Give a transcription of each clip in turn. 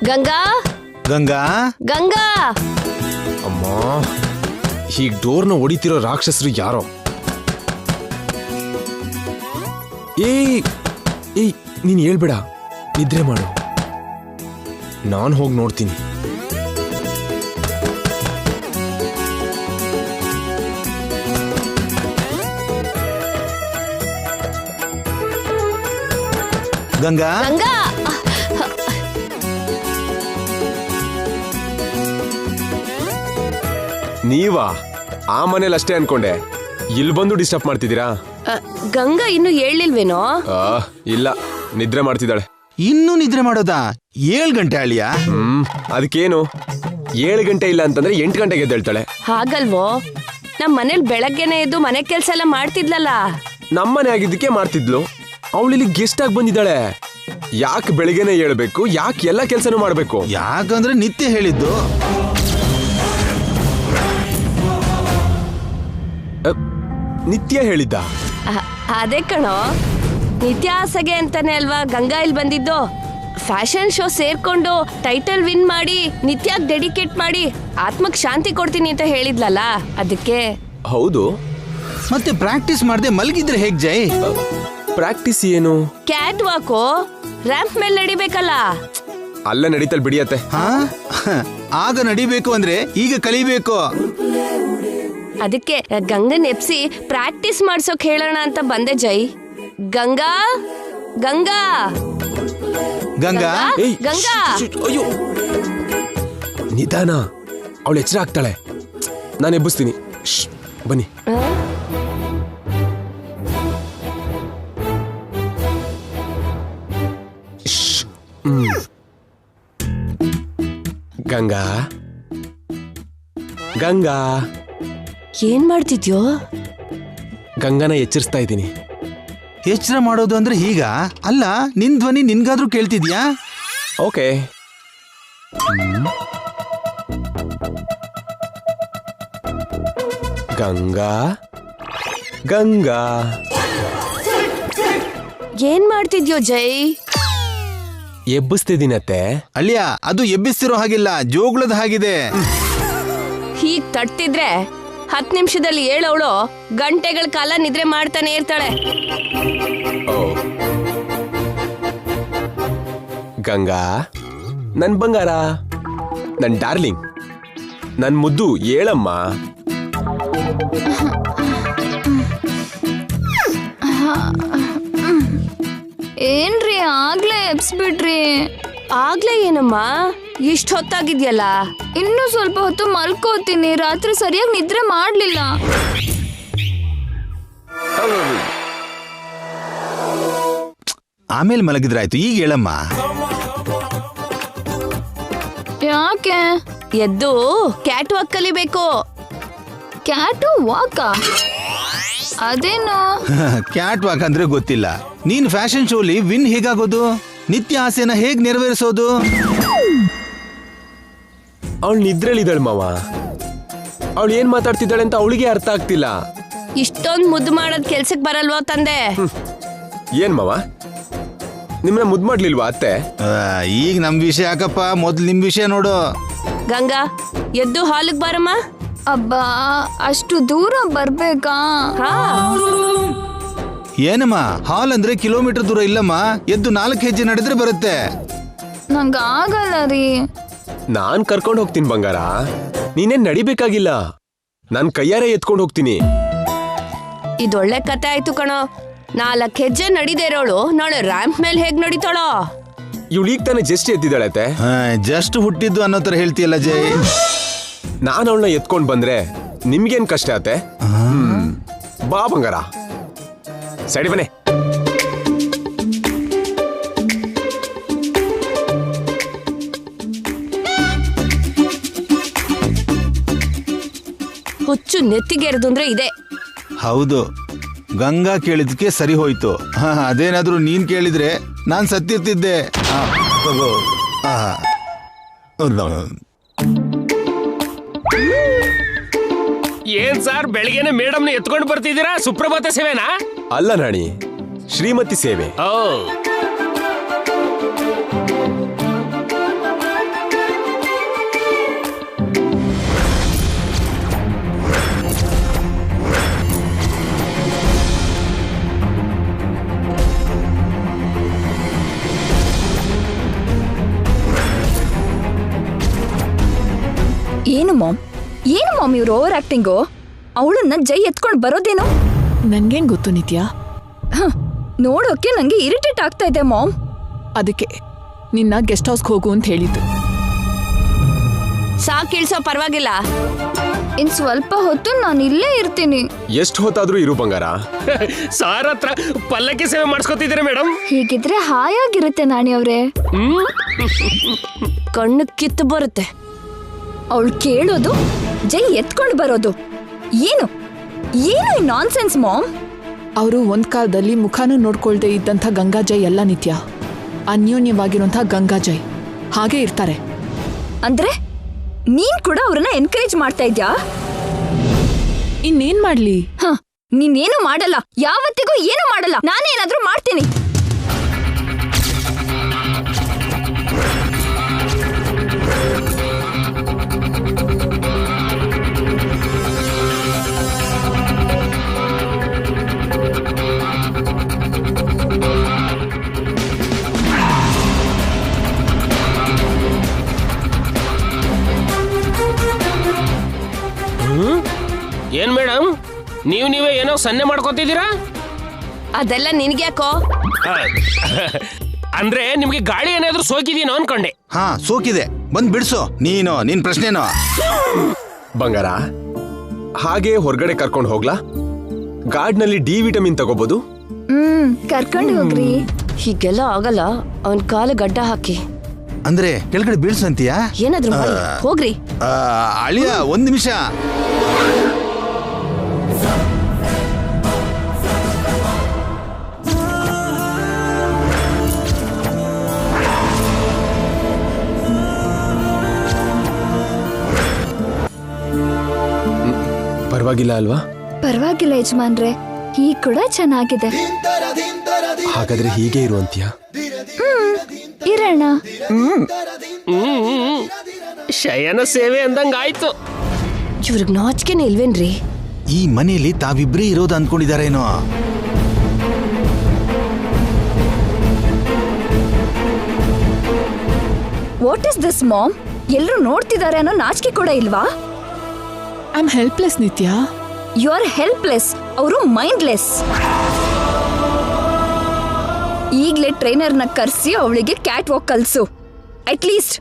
ಗಂಗಾ ಗಂಗಾ ಗಂಗಾ ಅಮ್ಮ, ಹೀಗ್ ಡೋರ್ನ ಹೊಡಿತಿರೋ ರಾಕ್ಷಸರು ಯಾರೋ. ಏಯ್ ಏಯ್, ನೀನ್ ಹೇಳ್ಬೇಡ, ನಿದ್ರೆ ಮಾಡು, ನಾನ್ ಹೋಗಿ ನೋಡ್ತೀನಿ. ಗಂಗಾ ಗಂಗಾ ನೀವಾ? ಆ ಮನೇಲಿ ಅಷ್ಟೇ ಅನ್ಕೊಂಡೆ, ಇಲ್ಲಿ ಬಂದು ಡಿಸ್ಟರ್ಬ್ ಮಾಡ್ತಿದ್ದೀರಾ? ಗಂಗಾ ಇನ್ನು ಹೇಳಿಲ್ವೇನೋ? ಇಲ್ಲ, ನಿದ್ರೆ ಮಾಡ್ತಿದ್ದಾಳೆ. ಇನ್ನೂ ನಿದ್ರೆ ಮಾಡೋದಾ? 7 ಗಂಟೆ ಅಳಿಯ? ಅದಕ್ಕೇನು, 7 ಗಂಟೆ ಇಲ್ಲ ಅಂತಂದ್ರೆ 8 ಗಂಟೆಗೆ ಎದ್ದೇಳ್ತಾಳೆ. ಹಾಗಲ್ವೋ, ನಮ್ ಮನೇಲಿ ಬೆಳಗ್ಗೆನೆ ಎದ್ದು ಮನೆ ಕೆಲ್ಸ ಎಲ್ಲ ಮಾಡ್ತಿದ್ಲಲ್ಲ. ನಮ್ಮನೆ ಆಗಿದ್ದಕ್ಕೆ ಮಾಡ್ತಿದ್ಲು. ಅವಳಿಲ್ಲಿ ಗೆಸ್ಟ್ ಆಗಿ ಬಂದಿದ್ದಾಳೆ. ಯಾಕೆ ಬೆಳಿಗ್ಗೆನೆ ಹೇಳ್ಬೇಕು? ಯಾಕೆ ಎಲ್ಲ ಕೆಲ್ಸನೂ ಮಾಡ್ಬೇಕು? ಯಾಕಂದ್ರೆ ನಿತ್ಯ ಹೇಳಿದ್ದು. ನಿತ್ಯ ಹೇಳಿದ್ದ? ಅದೇ ಕಣೋ, ನಿತ್ಯ ಆಸೆಗೆ ಅಂತಾನೆ ಅಲ್ವಾ ಗಂಗಾ ಇಲ್ಲಿ ಬಂದಿದ್ದು. ಫ್ಯಾಷನ್ ಶೋ ಸೇರ್ಕೊಂಡು ಟೈಟಲ್ ವಿನ್ ಮಾಡಿ ನಿತ್ಯಾಗ್ ಡೆಡಿಕೇಟ್ ಮಾಡಿ ಆತ್ಮಕ್ ಶಾಂತಿ ಕೊಡ್ತೀನಿ ಅಂತ ಹೇಳಿದ್ಲಲ್ಲ, ಅದಕ್ಕೆ. ಹೌದು, ಮತ್ತೆ ಪ್ರಾಕ್ಟೀಸ್ ಮಾಡದೆ ಮಲಗಿದ್ರೆ ಹೇಗ್ ಜೈ? ಪ್ರಾಕ್ಟೀಸ್ ಏನು? ಕ್ಯಾಟ್ ವಾಕು ರ್ಯಾಂಪ್ ಮೇಲೆ ನಡಿಬೇಕಲ್ಲ. ಅಲ್ಲ ನಡೀತಲ್ ಬಿಡಿಯತ್ತೆ. ಆಗ ನಡಿಬೇಕು ಅಂದ್ರೆ ಈಗ ಕಲಿಬೇಕು. ಅದಕ್ಕೆ ಗಂಗನ್ ಎಪ್ಸಿ ಪ್ರಾಕ್ಟೀಸ್ ಮಾಡ್ಸೋಕ್ ಹೇಳೋಣ ಅಂತ ಬಂದೆ ಜೈ. ಗಂಗಾ ಗಂಗಾ ಗಂಗಾ ಗಂಗಾ, ಅಯ್ಯೋ, ನಿಧಾನ, ಅವಳು ಎಚ್ಚರ ಆಗ್ತಾಳೆ. ನಾನು ಎಬ್ಬಿಸ್ತೀನಿ. ಬನ್ನಿ. ಗಂಗಾ ಗಂಗಾ, ಏನ್ ಮಾಡ್ತಿದ್ಯೋ? ಗಂಗಾನ ಎಚ್ಚರಿಸ್ತಾ ಇದ್ದೀನಿ. ಎಚ್ಚರ ಮಾಡೋದು ಅಂದ್ರೆ ಹೀಗ ಅಲ್ಲ, ನಿನ್ ಧ್ವನಿ ನಿನ್ಗಾದ್ರೂ ಕೇಳ್ತಿದ್ಯಾ? ಓಕೆ. ಗಂಗಾ ಗಂಗಾ, ಏನ್ ಮಾಡ್ತಿದ್ಯೋ ಜೈ? ಎಬ್ಬಿಸ್ತಿದ್ದೀನತ್ತೆ. ಅಳಿಯ, ಅದು ಎಬ್ಬಿಸ್ತಿರೋ ಹಾಗಿಲ್ಲ, ಜೋಗುಳದ ಹಾಗಿದೆ. ಹೀಗ್ ತಟ್ತಿದ್ರೆ 10 ನಿಮಿಷದಲ್ಲಿ ಹೇಳವಳು ಗಂಟೆಗಳ ಕಾಲ ನಿದ್ರೆ ಮಾಡ್ತಾನೆ ಇರ್ತಾಳೆ. ಗಂಗಾ, ನನ್ ಬಂಗಾರ, ನನ್ ಡಾರ್ಲಿಂಗ್, ನನ್ ಮುದ್ದು, ಹೇಳಮ್ಮ. ಏನ್ರಿ ಆಗ್ಲೇ ಎಬ್ಸ್ಬಿಟ್ರಿ? ಆಗ್ಲೇ ಏನಮ್ಮ, ಇಷ್ಟ ಹೊತ್ತಾಗಿದ್ಯಲ್ಲ? ಇನ್ನೂ ಸ್ವಲ್ಪ ಹೊತ್ತು ಮಲ್ಕೋತೀನಿ, ರಾತ್ರಿ ಸರಿಯಾಗಿ ನಿದ್ರೆ ಮಾಡ್ಲಿಲ್ಲ. ಆಮೇಲೆ ಮಲಗಿದ್ರಾಯ್ತು, ಈಗ ಹೇಳಮ್ಮ. ಯಾಕೆ? ಎದ್ದು ಕ್ಯಾಟ್ ವಾಕ್ ಕಲಿಬೇಕು. ಕ್ಯಾಟು ವಾಕ? ಅದೇನು? ಕ್ಯಾಟ್ ವಾಕ್ ಅಂದ್ರೆ ಗೊತ್ತಿಲ್ಲ. ನೀನ್ ಫ್ಯಾಷನ್ ಶೋಲಿ ವಿನ್ ಹೇಗಾಗೋದು? ನಿತ್ಯ ಆಸೆನ ಹೇಗ್ ನೆರವೇರಿಸೋದು? ಅವಳು ನಿದ್ರೆಲಿದ್ದಾಳೆ ಮಾವ. ಅವಳು ಏನ್ ಮಾತಾಡ್ತಿದ್ದಾಳೆ ಅಂತ ಅವಳಿಗೆ ಅರ್ಥ ಆಗ್ತಿಲ್ಲ. ಇಷ್ಟೊಂದ್ ಮುದ್ದು ಮಾಡೋದ್ ಕೆಲ್ಸಕ್ ಬರಲ್ವೋ ತಂದೆ? ಏನ್ ಮಾವ, ನಿಮ್ಮನ್ನ ಮುದ್ದು ಮಾಡ್ಲಿಲ್ವಾ ಅತ್ತೆ? ಈಗ ನಮ್ ವಿಷಯ ಯಾಕಪ್ಪ, ಮೊದ್ಲು ನಿಮ್ ವಿಷಯ ನೋಡು. ಗಂಗಾ, ಎದ್ದು ಹಾಲಿಗೆ ಬಾರಮ್ಮ. ಅಬ್ಬಾ, ಅಷ್ಟು ದೂರ ಬರ್ಬೇಕಾ? ಏನಮ್ಮ, ಹಾಲ್ ಅಂದ್ರೆ ಕಿಲೋಮೀಟರ್ ದೂರ ಇಲ್ಲಮ್ಮ, ಎದ್ದು 4 ಹೆಜ್ಜೆ ನಡೆದ್ರೆ ಬರುತ್ತೆ. ನಂಗ ಆಗಲ್ಲ ರೀ. ನಾನ್ ಕರ್ಕೊಂಡು ಹೋಗ್ತೀನಿ ಬಂಗಾರ, ನೀನೇನ್ ನಡಿಬೇಕಾಗಿಲ್ಲ, ನಾನ್ ಕೈಯಾರೆ ಎತ್ಕೊಂಡು ಹೋಗ್ತೀನಿ. ಇದೊಳ್ಳೆ ಕತೆ ಆಯ್ತು ಕಣೋ. 4 ಹೆಜ್ಜೆ ನಡಿದೇ ಇರೋಳು ನಾಳೆ ರ್ಯಾಂಪ್ ಮೇಲೆ ಹೇಗ್ ನಡಿತಾಳೋ? ಇವಳೀಗ ತಾನೇ ಜಸ್ಟ್ ಎದ್ದಿದ್ದಾಳತೆ. ಜಸ್ಟ್ ಹುಟ್ಟಿದ್ದು ಅನ್ನೋ ತರ ಹೇಳ್ತೀಯಲ್ಲ ಜೈ. ನಾನು ಅವಳನ್ನ ಎತ್ಕೊಂಡ್ ಬಂದ್ರೆ ನಿಮ್ಗೇನ್ ಕಷ್ಟ ಆತೆ? ಬಾ ಬಂಗಾರ, ಸೈಡ್ ಬನ್ನಿ. ಹುಚ್ಚು ನೆತ್ತಿಗೆರದು ಅಂದ್ರೆ ಇದೆ. ಹೌದು, ಗಂಗಾ ಕೇಳಿದ್ಕೆ ಸರಿ ಹೋಯ್ತು. ಅದೇನಾದ್ರೂ ನೀನ್ ಕೇಳಿದ್ರೆ ನಾನ್ ಸತ್ತಿರ್ತಿದ್ದೆ. ಏನ್ ಸಾರ್, ಬೆಳಿಗ್ಗೆನೆ ಮೇಡಮ್ನ ಎತ್ಕೊಂಡು ಬರ್ತಿದ್ದೀರಾ? ಸುಪ್ರಭಾತ ಸೇವೆನಾ? ಅಲ್ಲ ನಾಣಿ, ಶ್ರೀಮತಿ ಸೇವೆ. ಮಾಮ್. ಏನು ಮಾಮ್ ಇವ್ರು ಓವರ್ ಆಕ್ಟಿಂಗು? ಅವಳನ್ನ ಜೈ ಎತ್ಕೊಂಡು ಬರೋದೇನು? ನನ್ಗೇನ್ ಗೊತ್ತು ನಿತ್ಯ? ನೋಡೋಕೆ ನಂಗೆ ಇರಿಟೇಟ್ ಆಗ್ತಾ ಇದೆ ಮಾಮ್. ಅದಕ್ಕೆ ನಿನ್ನ ಗೆಸ್ಟ್ ಹೌಸ್ಗೆ ಹೋಗು ಅಂತ ಹೇಳಿದ್ದು. ಸಾಕ್ ಇಳ್ಸೋ, ಪರವಾಗಿಲ್ಲ. ಇನ್ ಸ್ವಲ್ಪ ಹೊತ್ತು ನಾನು ಇಲ್ಲೇ ಇರ್ತೀನಿ. ಎಷ್ಟು ಹೊತ್ತಾದ್ರೂ ಇರು ಬಂಗಾರ. ಸಾರ್ ಹತ್ರ ಪಲ್ಲಕ್ಕಿ ಸೇವೆ ಮಾಡಿಸ್ಕೊತಿದ್ದೀರಾ ಮೇಡಮ್? ಹೀಗಿದ್ರೆ ಹಾಯಾಗಿರುತ್ತೆ ನಾಣಿ ಅವ್ರೆ. ಕಣ್ಣು ಕಿತ್ತು ಬರುತ್ತೆ. ಅವಳು ಕೇಳೋದು, ಜೈ ಎತ್ಕೊಂಡು ಬರೋದು. ಏನು ಏನು ಈ ನಾನ್ಸೆನ್ಸ್ ಮಾಮ್? ಅವರು ಒಂದ್ ಕಾಲದಲ್ಲಿ ಮುಖಾನು ನೋಡ್ಕೊಳ್ದೆ ಇದ್ದಂಥ ಗಂಗಾಜೈ ಎಲ್ಲ ನಿತ್ಯ, ಅನ್ಯೋನ್ಯವಾಗಿರುವಂಥ ಗಂಗಾಜೈ ಹಾಗೆ ಇರ್ತಾರೆ. ಅಂದ್ರೆ ನೀನ್ ಕೂಡ ಅವ್ರನ್ನ ಎನ್ಕರೇಜ್ ಮಾಡ್ತಾ ಇದ್ಯಾ? ಇನ್ನೇನ್ ಮಾಡ್ಲಿ? ನೀನೇನು ಮಾಡಲ್ಲ, ಯಾವತ್ತಿಗೂ ಏನು ಮಾಡಲ್ಲ. ನಾನೇನಾದ್ರೂ ಮಾಡ್ತೀನಿ. ಏನ್ ಮೇಡಮ್, ನೀವೇ ಏನೋ ಸನ್ನೆ ಮಾಡ್ಕೊತಿದ್ದೀರಾ? ಅದೆಲ್ಲ ನಿನ್ಗ್ಯಾಕೋ? ಅಂದ್ರೆ ನಿಮ್ಗೆ ಗಾಳಿ ಏನಾದ್ರೂ ಸೋಕಿದೀನೋ ಅನ್ಕೊಂಡೆ. ಹಾ, ಸೋಕಿದೆ, ಬಂದ್ ಬಿಡ್ಸು. ನಿನ್ ಪ್ರಶ್ನೆನೋ? ಬಂಗಾರ, ಹಾಗೆ ಹೊರಗಡೆ ಕರ್ಕೊಂಡು ಹೋಗ್ಲಾ? ಗಾರ್ಡ್ನಲ್ಲಿ ಡಿ ವಿಟಮಿನ್ ತಗೋಬಹುದು. ಕರ್ಕೊಂಡು ಹೋಗ್ರಿ. ಹೀಗೆಲ್ಲ ಆಗಲ್ಲ. ಅವನ್ ಕಾಲು ಗಡ್ಡ ಹಾಕಿ ಅಂದ್ರೆ ಕೆಳಗಡೆ ಬೀಳ್ಸಂತೀಯಾ? ಏನಾದ್ರೂ ಮಾಡಿ ಹೋಗ್ರಿ. ಅಳಿಯ, ಒಂದ್ ನಿಮಿಷ. ಪರವಾಗಿಲ್ಲ ಅಲ್ವಾ? ಪರವಾಗಿಲ್ಲ ಯಜಮಾನ್ರೆ, ಈ ಕೂಡ ಚೆನ್ನಾಗಿದೆ. ಹಾಗಾದ್ರೆ ಹೀಗೆ ಇರುವಂತೀಯ? ಇರೋಣ. ಶಯನ ಸೇವೆ ಅಂದಂಗ ಆಯ್ತು. ಇವ್ರಿಗೆ ನಾಚಿಕೆನೇ ಇಲ್ವೇನ್ರಿ? ಈ ಮನೆಯಲ್ಲಿ ತಾವಿಬ್ರೇ ಇರೋದು ಅನ್ಕೊಂಡಿದಾರೇನೋ? What is this mom? ಎಲ್ಲರೂ ನೋಡ್ತಿದ್ದಾರೆ ಅನ್ನೋ ನಾಚಿಕೆ ಕೂಡ ಇಲ್ವಾ? I am helpless Nitya. You are helpless, ಅವರು ಮೈಂಡ್ಲೆಸ್. ಈಗ್ಲೇ ಟ್ರೈನರ್ನ ಕರ್ಸಿ ಅವಳಿಗೆ ಕ್ಯಾಟ್ ವಾಕ್ ಕಲ್ಸು. ಅಟ್ಲೀಸ್ಟ್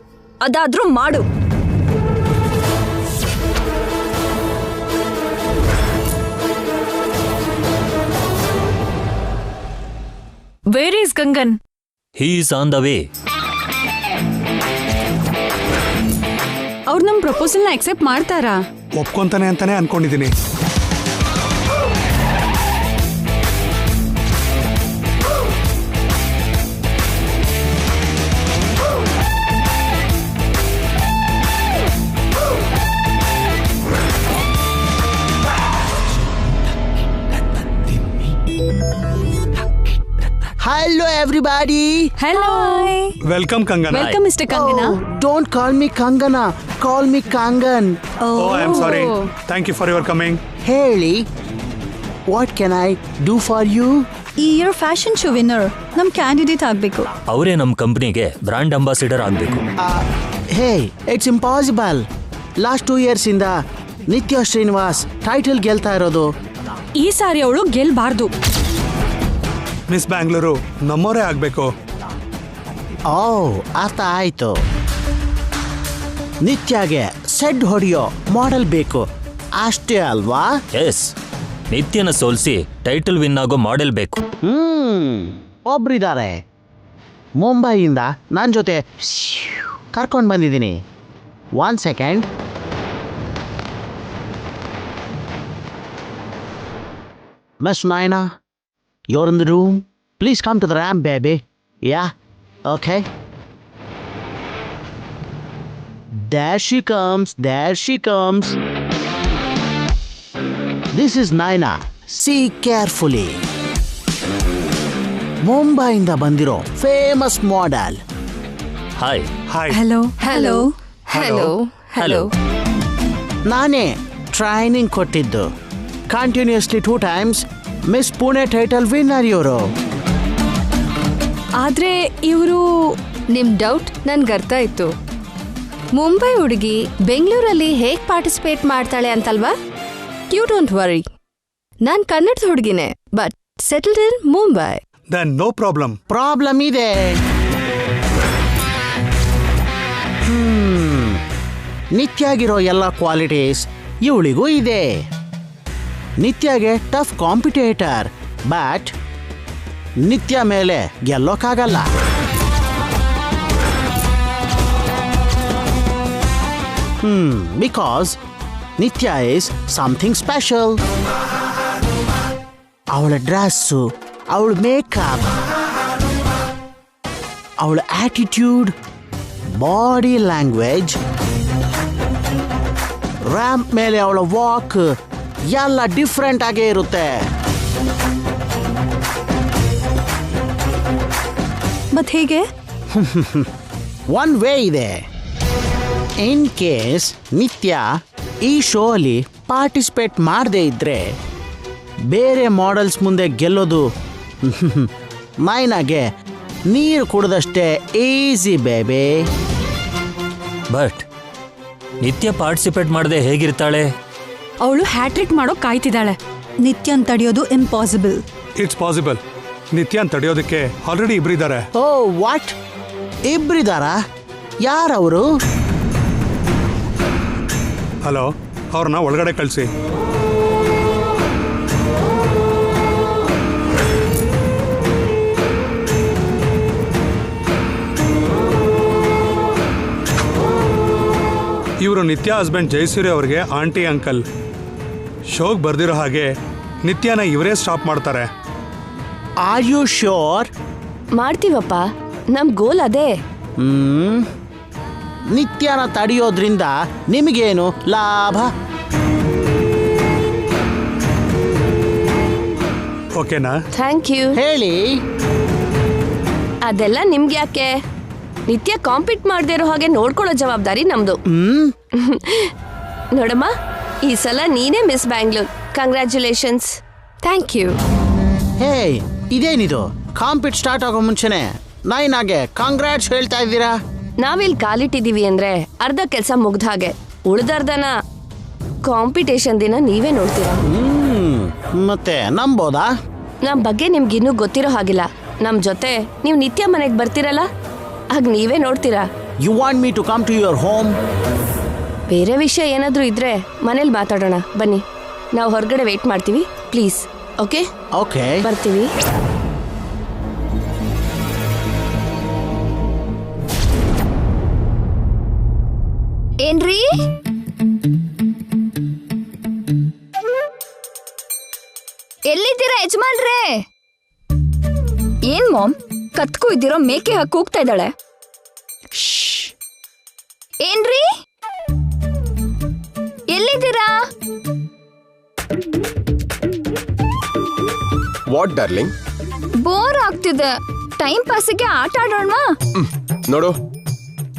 ಅದಾದ್ರೂ ಮಾಡು. ವೇರ್ ಈಸ್ ಗಂಗನ್? He is on the way. ಅವ್ರು ನಮ್ ಪ್ರಪೋಸಲ್ನ ಅಕ್ಸೆಪ್ಟ್ ಮಾಡ್ತಾರಾ? ಒಪ್ಕೊಂತಾನೆ ಅಂತಾನೆ ಅನ್ಕೊಂಡಿದ್ದೀನಿ. Hello everybody. Hello. Welcome Kangana. Welcome mister Kangana. Don't call me Kangana. Call me Kangan. Oh, I am sorry. Thank you for your coming. ಹೇಳಿ, what can I do for you? ಈ year fashion show winner ನಮ್ candidate ಆಗ್ಬೇಕು. ಅವರೇ ನಮ್ಮ ಕಂಪನಿಗೆ brand ambassador ಆಗಬೇಕು. Hey, it's impossible. Last 2 years ಇಂದ ನಿತ್ಯ ಶ್ರೀನಿವಾಸ್ ಟೈಟಲ್ ಗೆಲ್ತಾ ಇರೋದು. ಈ ಸಾರಿ ಅವಳು ಗೆಲ್ಬಾರ್ದು. ಮಿಸ್ ಬ್ಯಾಂಗ್ಳೂರು ನಮ್ಮವರೇ ಆಗ್ಬೇಕು. ಓ, ಅರ್ಥ ಆಯ್ತು. ನಿತ್ಯಗೆ ಸೆಡ್ ಹೊಡೆಯೋ ಮಾಡೆಲ್ ಬೇಕು ಅಷ್ಟೇ ಅಲ್ವಾ? ಎಸ್, ನಿತ್ಯನ ಸೋಲ್ಸಿ ಟೈಟಲ್ ವಿನ್ ಆಗೋ ಮಾಡೆಲ್ ಬೇಕು. ಒಬ್ರಿದ್ದಾರೆ ಮುಂಬೈಯಿಂದ ನನ್ನ ಜೊತೆ ಕರ್ಕೊಂಡು ಬಂದಿದ್ದೀನಿ. 1 second. Miss Naina, you're in the room. Please come to the ramp, baby. Yeah? Okay. There she comes. There she comes. This is Naina. See carefully. ಮುಂಬೈಯಿಂದ ಬಂದಿರೋ famous model. Hi. Hi. Hello hello hello hello. ನಾನೇ training ಕೊಟ್ಟಿದ್ದು. Continuously 2 times miss Pune title winner ಇವರು. ಆದ್ರೆ ಇವರು ನಿಮ್ doubt ನನ್ಗೆ ಅರ್ಥ ಆಯ್ತು. ಮುಂಬೈ ಹುಡುಗಿ ಬೆಂಗಳೂರಲ್ಲಿ ಹೇಗ್ ಪಾರ್ಟಿಸಿಪೇಟ್ ಮಾಡ್ತಾಳೆ ಅಂತಲ್ವಾ? ಯು ಡೋಂಟ್ ವರಿ, ನಾನ್ ಕನ್ನಡದ ಹುಡುಗಿನೇ, but settled in Mumbai. Then no problem. Problem ಇದೆ. ನಿತ್ಯಾಗಿರೋ ಎಲ್ಲ ಕ್ವಾಲಿಟೀಸ್ ಇವಳಿಗೂ ಇದೆ. ನಿತ್ಯಾಗೆ ಟಫ್ ಕಾಂಪಿಟೇಟರ್, ಬಟ್ ನಿತ್ಯ ಮೇಲೆ ಗೆಲ್ಲೋಕ್ಕಾಗಲ್ಲ. ಬಿಕಾಸ್ ನಿತ್ಯ ಈಸ್ ಸಮಥಿಂಗ್ ಸ್ಪೆಷಲ್. ಅವಳ ಡ್ರೆಸ್ಸು, ಅವಳ ಮೇಕಪ್, ಅವಳ ಆಟಿಟ್ಯೂಡ್, ಬಾಡಿ ಲ್ಯಾಂಗ್ವೇಜ್, ರ್ಯಾಂಪ್ ಮೇಲೆ ಅವಳ ವಾಕ್ ಎಲ್ಲ ಡಿಫ್ರೆಂಟ್ ಆಗೇ ಇರುತ್ತೆ. ಮತ್ ಹೇಗೆ? ಒನ್ ವೇ ಇದೆ. ಇನ್ ಕೇಸ್ ನಿತ್ಯ ಈ ಶೋ ಅಲ್ಲಿ ಪಾರ್ಟಿಸಿಪೇಟ್ ಮಾಡದೇ ಇದ್ರೆ ಬೇರೆ ಮಾಡೆಲ್ಸ್ ಮುಂದೆ ಗೆಲ್ಲೋದು ಮೈನಾಗೆ ನೀರು ಕುಡಿದಷ್ಟೇ easy baby. But Nitya participate ಮಾಡದೆ ಹೇಗಿರ್ತಾಳೆ? ಅವಳು ಹ್ಯಾಟ್ರಿಕ್ ಮಾಡೋ ಕಾಯ್ತಿದ್ದಾಳೆ. ನಿತ್ಯನ್ ತಡೆಯೋದು ಇಂಪಾಸಿಬಲ್. It's possible. ನಿತ್ಯನ್ ತಡೆಯೋದಕ್ಕೆ ಆಲ್ರೆಡಿ ಇಬ್ರಿದ್ದಾರೆ. Oh what? ಇಬ್ರಿದಾರಾ? ಯಾರವರು? ಹಲೋ, ಅವ್ರನ್ನ ಒಳಗಡೆ ಕಳಿಸಿ. ಇವರು ನಿತ್ಯ ಹಸ್ಬೆಂಡ್ ಜಯಸೂರ್ಯ ಅವ್ರಿಗೆ ಆಂಟಿ ಅಂಕಲ್. ಶೋಗ್ ಬರ್ದಿರೋ ಹಾಗೆ ನಿತ್ಯನ ಇವರೇ ಸ್ಟಾಪ್ ಮಾಡ್ತಾರೆ. Are you sure? ಮಾಡ್ತೀವಪ್ಪ, ನಮ್ ಗೋಲ್ ಅದೇ. ನಿತ್ಯನ ತಡೆಯೋದ್ರಿಂದ ನಿಮಗೇನು ಲಾಭ? ಓಕೆನಾ? Thank you. ಹೇಳಿ. ಅದೆಲ್ಲ ನಿಮ್ಗೆ ಯಾಕೆ? ನಿತ್ಯ ಕಾಂಪೀಟ್ ಮಾಡದೇ ಇರೋ ಹಾಗೆ ನೋಡ್ಕೊಳ್ಳೋ ಜವಾಬ್ದಾರಿ ನಮ್ದು. ನೋಡಮ್ಮ, ಈ ಸಲ ನೀನೇ Miss Bangalore. Congratulations. Thank you. Hey, ಇದೇನಿದು? ಕಾಂಪಿಟ್ ಸ್ಟಾರ್ಟ್ ಆಗೋ ಮುಂಚೆನೆ ನೈನಾಗೆ ಕಾಂಗ್ರಾಟ್ಸ್ ಹೇಳ್ತಾ ಇದ್ದೀರಾ? ನಾವಿಲ್ಲಿ ಕಾಲಿಟ್ಟಿದೀವಿ ಅಂದ್ರೆ ಅರ್ಧ ಕೆಲಸ ಮುಗ್ದ ಹಾಗೆ. ಉಳಿದರ್ಧನ ಕಾಂಪಿಟೇಷನ್ ದಿನ ನೀವೇ ನೋಡ್ತೀರಾ. ಮತ್ತೆ ನಂಬೋದಾ? ನಮ್ ಬಗ್ಗೆ ನಿಮ್ಗಿನ್ನೂ ಗೊತ್ತಿರೋ ಹಾಗಿಲ್ಲ. ನಮ್ ಜೊತೆ ನೀವು ನಿತ್ಯ ಮನೆಗೆ ಬರ್ತೀರಲ್ಲ, ಆಗ ನೀವೇ ನೋಡ್ತೀರಾ. You want me to come to your home? ಬೇರೆ ವಿಷಯ ಏನಾದ್ರೂ ಇದ್ರೆ ಮನೇಲಿ ಮಾತಾಡೋಣ. ಬನ್ನಿ, ನಾವು ಹೊರಗಡೆ ವೇಟ್ ಮಾಡ್ತೀವಿ. ಪ್ಲೀಸ್. ಓಕೆ? ಓಕೆ, ಬರ್ತೀವಿ. ಏನ್ರಿ? ಎಲ್ಲಿದ್ದೀರಾ ಯಜಮಾನ್ರೇ? ಏನ್ ಮಾಮ್, ಕತ್ಕೂ ಇದ್ದೀರೋ ಮೇಕೆ ಹಾಕಿ ಕೂಗ್ತಾ ಇದ್ದಾಳೆ. ಏನ್ರಿ, ಎಲ್ಲಿದ್ದೀರಾ? What darling? ಬೋರ್ ಆಗ್ತಿದೆ. ಟೈಮ್ ಪಾಸಿಗೆ ಆಟ ಆಡೋಣವಾ? ನೋಡು,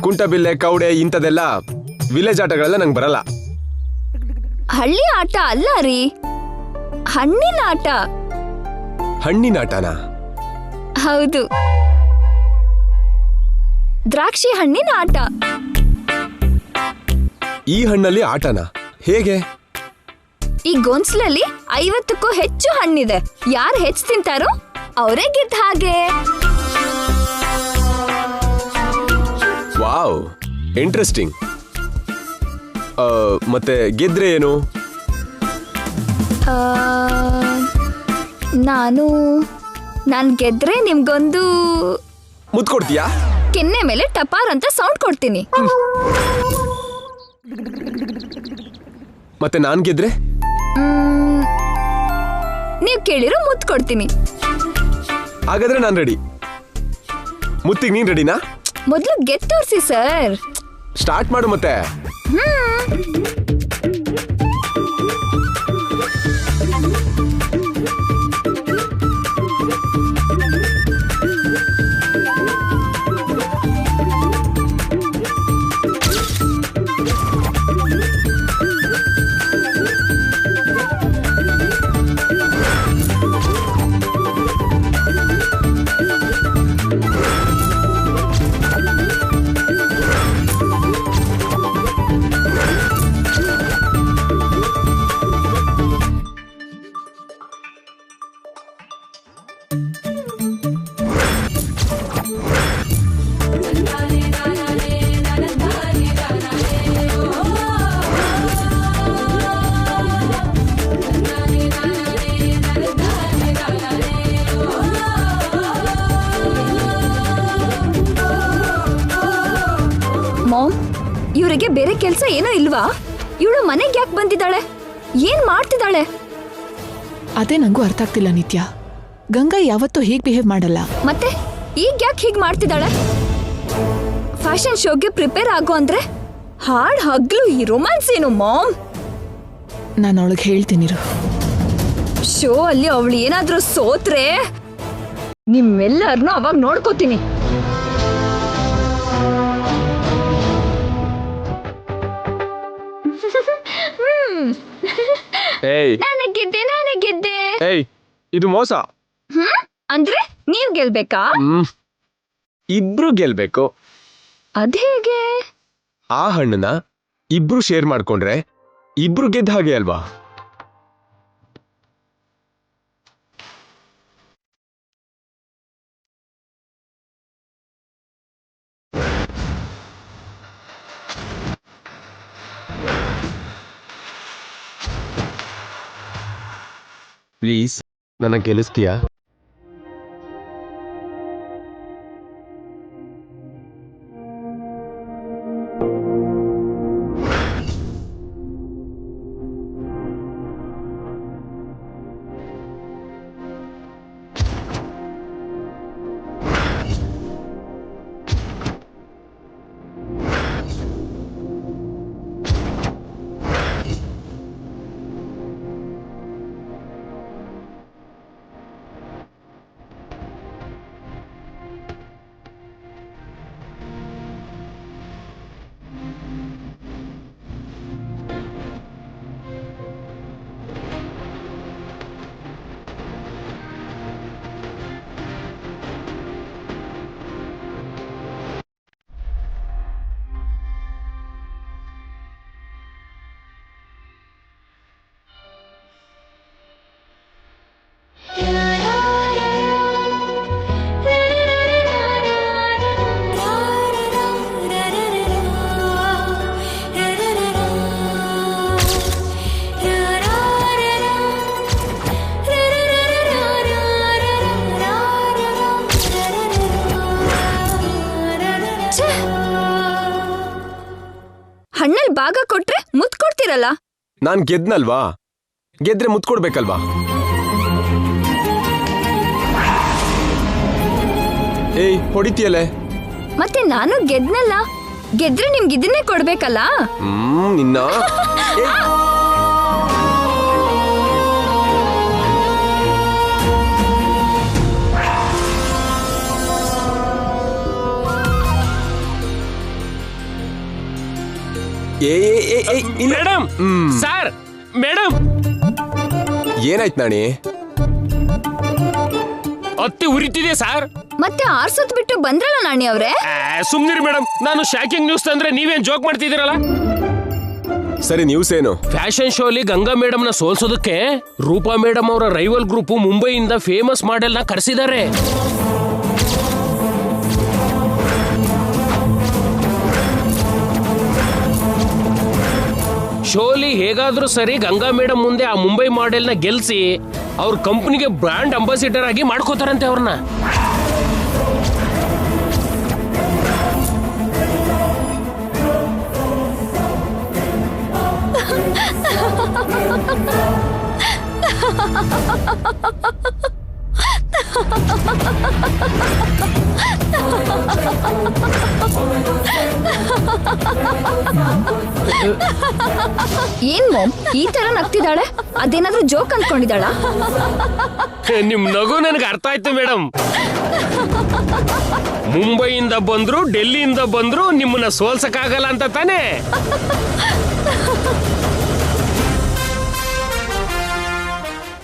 ಕುಂಟಬಿಲ್ಲೆ, ಕೌಡೆ ಇಂಥದೆಲ್ಲ ವಿಲೇಜ್ ಆಟಗಳೆಲ್ಲ ನಂಗೆ ಬರಲ್ಲ. ಹಳ್ಳಿ ಆಟ ಅಲ್ಲ ರೀ, ಹಣ್ಣಿನ ಆಟ. ಹಣ್ಣಿನ ಆಟನಾ? ಹೌದು, ದ್ರಾಕ್ಷಿ ಹಣ್ಣಿನ ಆಟ. ಈ ಹಣ್ಣಲ್ಲಿ ಆಟನಾ? ಹೇಗೆ? ಈ ಗೊಂಚಲಲ್ಲಿ 50ಕ್ಕೂ ಹೆಚ್ಚು ಹಣ್ಣಿದೆ. ಯಾರು ಹೆಚ್ಚು ತಿಂತಾರೋ ಅವರೇ ಗೆದ್ದ ಹಾಗೆ. Wow, interesting. ಮತ್ತೆ ಗೆದ್ರೆ ಏನು? ನಾನು ಗೆದ್ರೆ ನಿಮ್ಗೊಂದು ಮುತ್ತು ಕೊಡ್ತೀಯಾ? ಕೆನ್ನೆ ಮೇಲೆ ಟಪಾರ್ ಅಂತ ಸೌಂಡ್ ಕೊಡ್ತೀನಿ. ಮತ್ತೆ ನಾನ್ ಗೆದ್ರೆ? ನೀವ್ ಕೇಳಿರೋ ಮುತ್ತು ಕೊಡ್ತೀನಿ. ಹಾಗಾದ್ರೆ ನಾನ್ ರೆಡಿ. ಮುತ್ತಿಗೆ ನೀನ್ ರೆಡಿನಾ? ಮೊದಲು ಗೆದ್ದು ತೋರಿಸಿ ಸರ್. ಸ್ಟಾರ್ಟ್ ಮಾಡು ಮತ್ತೆ. ಇವರಿಗೆ ಬೇರೆ ಕೆಲ್ಸ ಏನೋ ಇಲ್ವಾ? ಇವಳು ಮನೆಗೆ ಯಾಕೆ ಬಂದಿದ್ದಾಳೆ? ಏನ್ ಮಾಡ್ತಿದ್ದಾಳೆ? ಅದೇ ನಂಗೂ ಅರ್ಥ ಆಗ್ತಿಲ್ಲ ನಿತ್ಯ. ಗಂಗಾ ಯಾವತ್ತೂ ಹೀಗೆ ಬಿಹೇವ್ ಮಾಡಲ್ಲ. ಮತ್ತೆ ಈಗ ಯಾಕೆ ಹೀಗೆ ಮಾಡ್ತಿದ್ದಾಳೆ? ಫ್ಯಾಷನ್ ಶೋಗೆ ಪ್ರಿಪೇರ್ ಆಗೋ ಅಂದ್ರೆ ಹಾಡ್ ಹಗ್ಲು ಈ ರೊಮ್ಯಾನ್ಸ್ ಏನು ಮಾಮ್? ನಾನು ಅವಳಿಗೆ ಹೇಳ್ತೀನಿರು. ಶೋ ಅಲ್ಲಿ ಅವಳು ಏನಾದ್ರೂ ಸೋತ್ರೆ ನಿಮ್ಮೆಲ್ಲರನ್ನೂ ಅವಾಗ ನೋಡ್ಕೋತೀನಿ. ನನಗೆದ್ದೆ ಏಯ್, ಇದು ಮೋಸ. ಅಂದ್ರೆ ನೀವ್ ಗೆಲ್ಬೇಕಾ? ಇಬ್ರು ಗೆಲ್ಬೇಕು. ಅದೇಗೆ? ಆ ಹಣ್ಣನ್ನ ಇಬ್ರು ಶೇರ್ ಮಾಡ್ಕೊಂಡ್ರೆ ಇಬ್ರು ಗೆದ್ದ ಹಾಗೆ ಅಲ್ವಾ? ಪ್ಲೀಸ್ ನನ್ನ ಗೆಲ್ಲಿಸ್ತೀಯಾ? ಹಣ್ಣಲ್ಲಿ ಭಾಗ ಕೊಟ್ರೆ ಮುತ್ ಕೊಡ್ತೀರಲ್ಲ. ನಾನ್ ಗೆದ್ನಲ್ವಾ? ಗೆದ್ರೆ ಮುತ್ ಕೊಡ್ಬೇಕಲ್ವಾ? ಏಯ್, ಹೊಡಿತೀಯಲ್ಲೇ. ಮತ್ತೆ ನಾನು ಗೆದ್ನಲ್ಲ, ಗೆದ್ರೆ ನಿಮ್ಗೆ ಇದನ್ನೇ ಕೊಡ್ಬೇಕಲ್ಲ. ನಿನ್ನ ಮೇಡಮ್, ಸರ್, ಮೇಡಮ್, ಏನಾಯ್ತು ನಾಣಿ? ಅತ್ತಿ ಉರಿತಿದೆ ಸರ್. ಮತ್ತೆ ಆರ್ಸೋದ್ ಬಿಟ್ಟು ಬಂದ್ರಲ್ಲ ನಾಣಿ ಅವ್ರೆ. ಸುಮ್ನಿರಿ ಮೇಡಮ್, ನಾನು ಶಾಕಿಂಗ್ ನ್ಯೂಸ್ ತಂದ್ರೆ ನೀವೇನ್ ಜೋಕ್ ಮಾಡ್ತಿದ್ದೀರಲ್ಲ. ಸರಿ, ನ್ಯೂಸ್ ಏನು? ಫ್ಯಾಷನ್ ಶೋ ಅಲ್ಲಿ ಗಂಗಾ ಮೇಡಮ್ ನ ಸೋಲ್ಸೋದಕ್ಕೆ ರೂಪಾ ಮೇಡಮ್ ಅವರ ರೈವಲ್ ಗ್ರೂಪ್ ಮುಂಬೈಯಿಂದ ಫೇಮಸ್ ಮಾಡೆಲ್ ನ ಕರೆಸಿದ್ದಾರೆ. ಶೋಲಿ ಹೇಗಾದ್ರೂ ಸರಿ ಗಂಗಾ ಮೇಡಮ್ ಮುಂದೆ ಆ ಮುಂಬೈ ಮಾಡೆಲ್ ನ ಗೆಲ್ಸಿ ಅವ್ರ ಕಂಪನಿಗೆ ಬ್ರಾಂಡ್ ಅಂಬಾಸಿಡರ್ ಆಗಿ ಮಾಡ್ಕೋತಾರಂತೆ ಅವ್ರನ್ನ. ಏನ್ ಮಾಮ್ ಈ ತರ ನಗ್ತಿದ್ದಾಳೆ? ಅದೇನಾದ್ರೂ ಜೋಕ್ ಅನ್ಕೊಂಡಿದ್ದಾಳ? ನಿಮ್ ನಗು ನನಗೆ ಅರ್ಥ ಆಯ್ತು ಮೇಡಮ್. ಮುಂಬೈಯಿಂದ ಬಂದ್ರು, ಡೆಲ್ಲಿಯಿಂದ ಬಂದ್ರು, ನಿಮ್ಮನ್ನ ಸೋಲ್ಸಕ್ಕಾಗಲ್ಲ ಅಂತ ತಾನೇ?